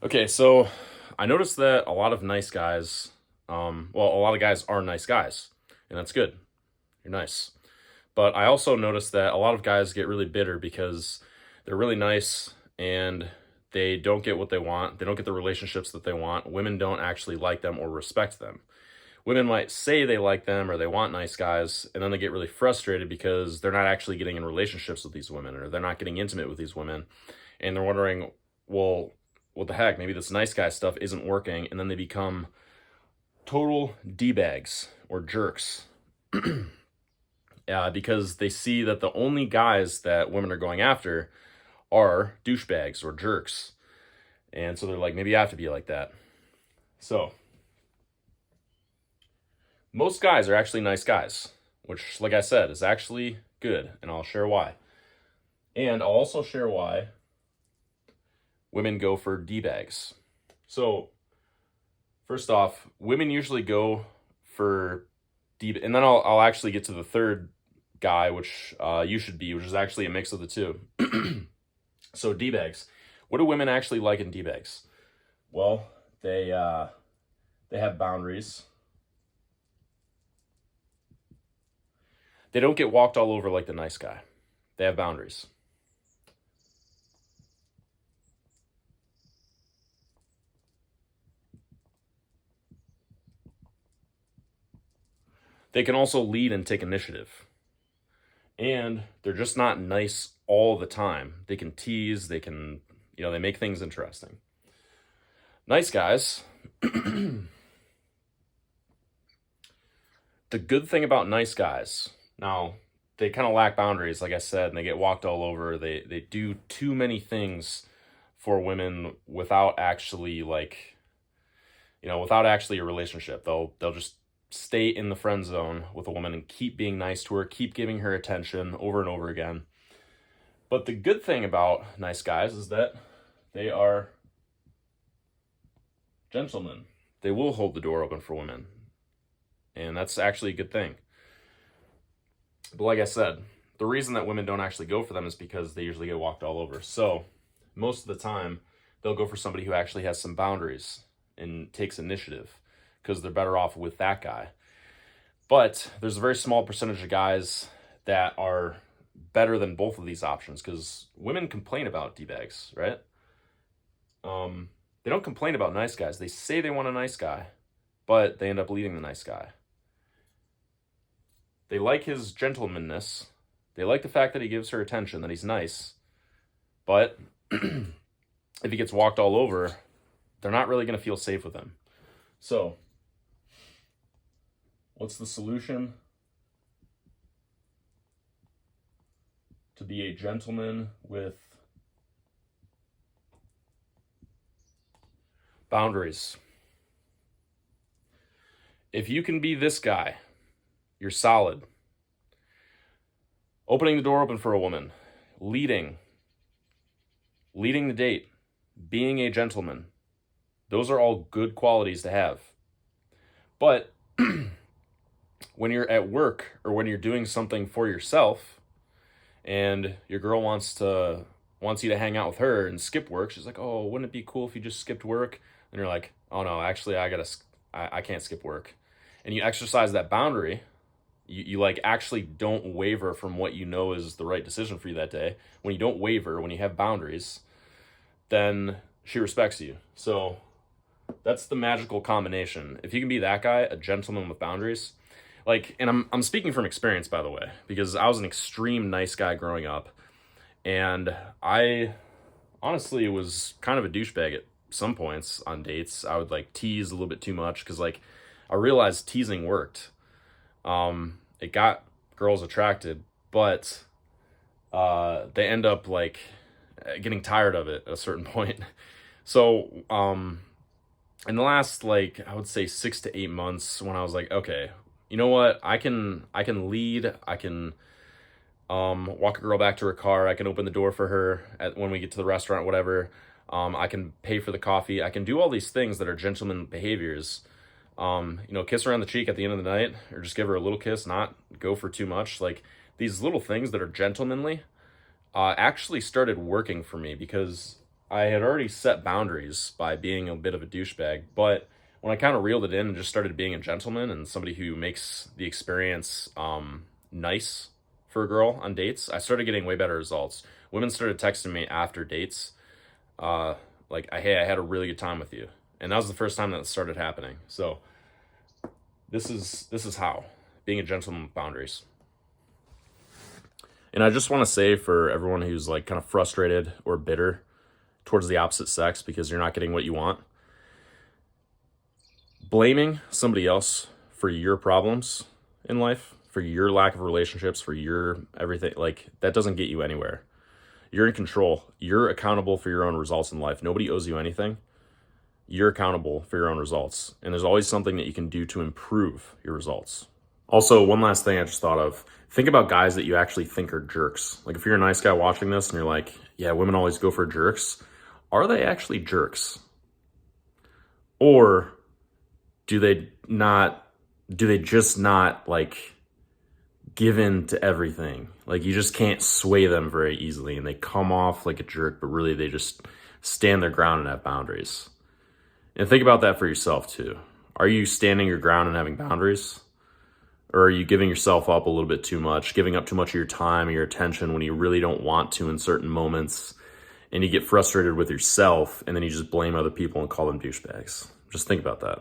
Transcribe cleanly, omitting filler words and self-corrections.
Okay, so I noticed that a lot of nice guys, a lot of guys are nice guys, and that's good. You're nice. But I also noticed that a lot of guys get really bitter because they're really nice and they don't get what they want. They don't get the relationships that they want. Women don't actually like them or respect them. Women might say they like them or they want nice guys, and then they get really frustrated because they're not actually getting in relationships with these women or they're not getting intimate with these women. And they're wondering, well, what the heck? Maybe this nice guy stuff isn't working. And then they become total D-bags or jerks because they see that the only guys that women are going after are douchebags or jerks. And so they're like, maybe I have to be like that. So most guys are actually nice guys, which, like I said, is actually good. And I'll share why. And I'll also share why women go for D-bags. So, first off, women usually go for D, and then I'll actually get to the third guy, which you should be, which is actually a mix of the two. So D-bags. What do women actually like in D-bags? Well, they have boundaries. They don't get walked all over like the nice guy. They have boundaries. They can also lead and take initiative. And they're just not nice all the time. They can tease, they make things interesting. Nice guys. The good thing about nice guys, now they kind of lack boundaries, like I said, and they get walked all over. They do too many things for women without actually without actually a relationship. They'll just stay in the friend zone with a woman and keep being nice to her, keep giving her attention over and over again. But the good thing about nice guys is that they are gentlemen. They will hold the door open for women. And that's actually a good thing. But like I said, the reason that women don't actually go for them is because they usually get walked all over. So most of the time, they'll go for somebody who actually has some boundaries and takes initiative because they're better off with that guy. But there's a very small percentage of guys that are better than both of these options because women complain about D-bags, right? They don't complain about nice guys. They say they want a nice guy, but they end up leaving the nice guy. They like his gentlemanness. They like the fact that he gives her attention, that he's nice. But if he gets walked all over, they're not really going to feel safe with him. So, what's the solution? To be a gentleman with boundaries. If you can be this guy, you're solid. Opening the door open for a woman, leading the date, being a gentleman. Those are all good qualities to have. But when you're at work or when you're doing something for yourself and your girl wants you to hang out with her and skip work, she's like, "Oh, wouldn't it be cool if you just skipped work?" And you're like, "Oh no, actually I can't skip work." And you exercise that boundary. You like actually don't waver from what you know is the right decision for you that day. When you don't waver, when you have boundaries, then she respects you. So that's the magical combination. If you can be that guy, a gentleman with boundaries, and I'm speaking from experience, by the way, because I was an extreme nice guy growing up, and I honestly was kind of a douchebag at some points on dates. I would tease a little bit too much because I realized teasing worked. It got girls attracted, but they end up getting tired of it at a certain point. So in the last I would say 6 to 8 months, when I was like, okay, you know what, I can lead, I can walk a girl back to her car, I can open the door for her when we get to the restaurant, whatever. I can pay for the coffee, I can do all these things that are gentleman behaviors. Kiss her on the cheek at the end of the night, or just give her a little kiss, not go for too much. These little things that are gentlemanly actually started working for me because I had already set boundaries by being a bit of a douchebag, but when I kind of reeled it in and just started being a gentleman and somebody who makes the experience nice for a girl on dates, I started getting way better results. Women started texting me after dates, like, "Hey, I had a really good time with you," and that was the first time that it started happening. So this is how being a gentleman with boundaries. And I just want to say for everyone who's like kind of frustrated or bitter towards the opposite sex because you're not getting what you want, blaming somebody else for your problems in life, for your lack of relationships, for your everything, like, that doesn't get you anywhere. You're in control. You're accountable for your own results in life. Nobody owes you anything. You're accountable for your own results. And there's always something that you can do to improve your results. Also, one last thing I just thought of. Think about guys that you actually think are jerks. Like, if you're a nice guy watching this and you're like, yeah, women always go for jerks. Are they actually jerks? Or do they just not like give in to everything? Like, you just can't sway them very easily and they come off like a jerk, but really they just stand their ground and have boundaries. And think about that for yourself too. Are you standing your ground and having boundaries? Or are you giving yourself up a little bit too much, giving up too much of your time and your attention when you really don't want to in certain moments, and you get frustrated with yourself and then you just blame other people and call them douchebags? Just think about that.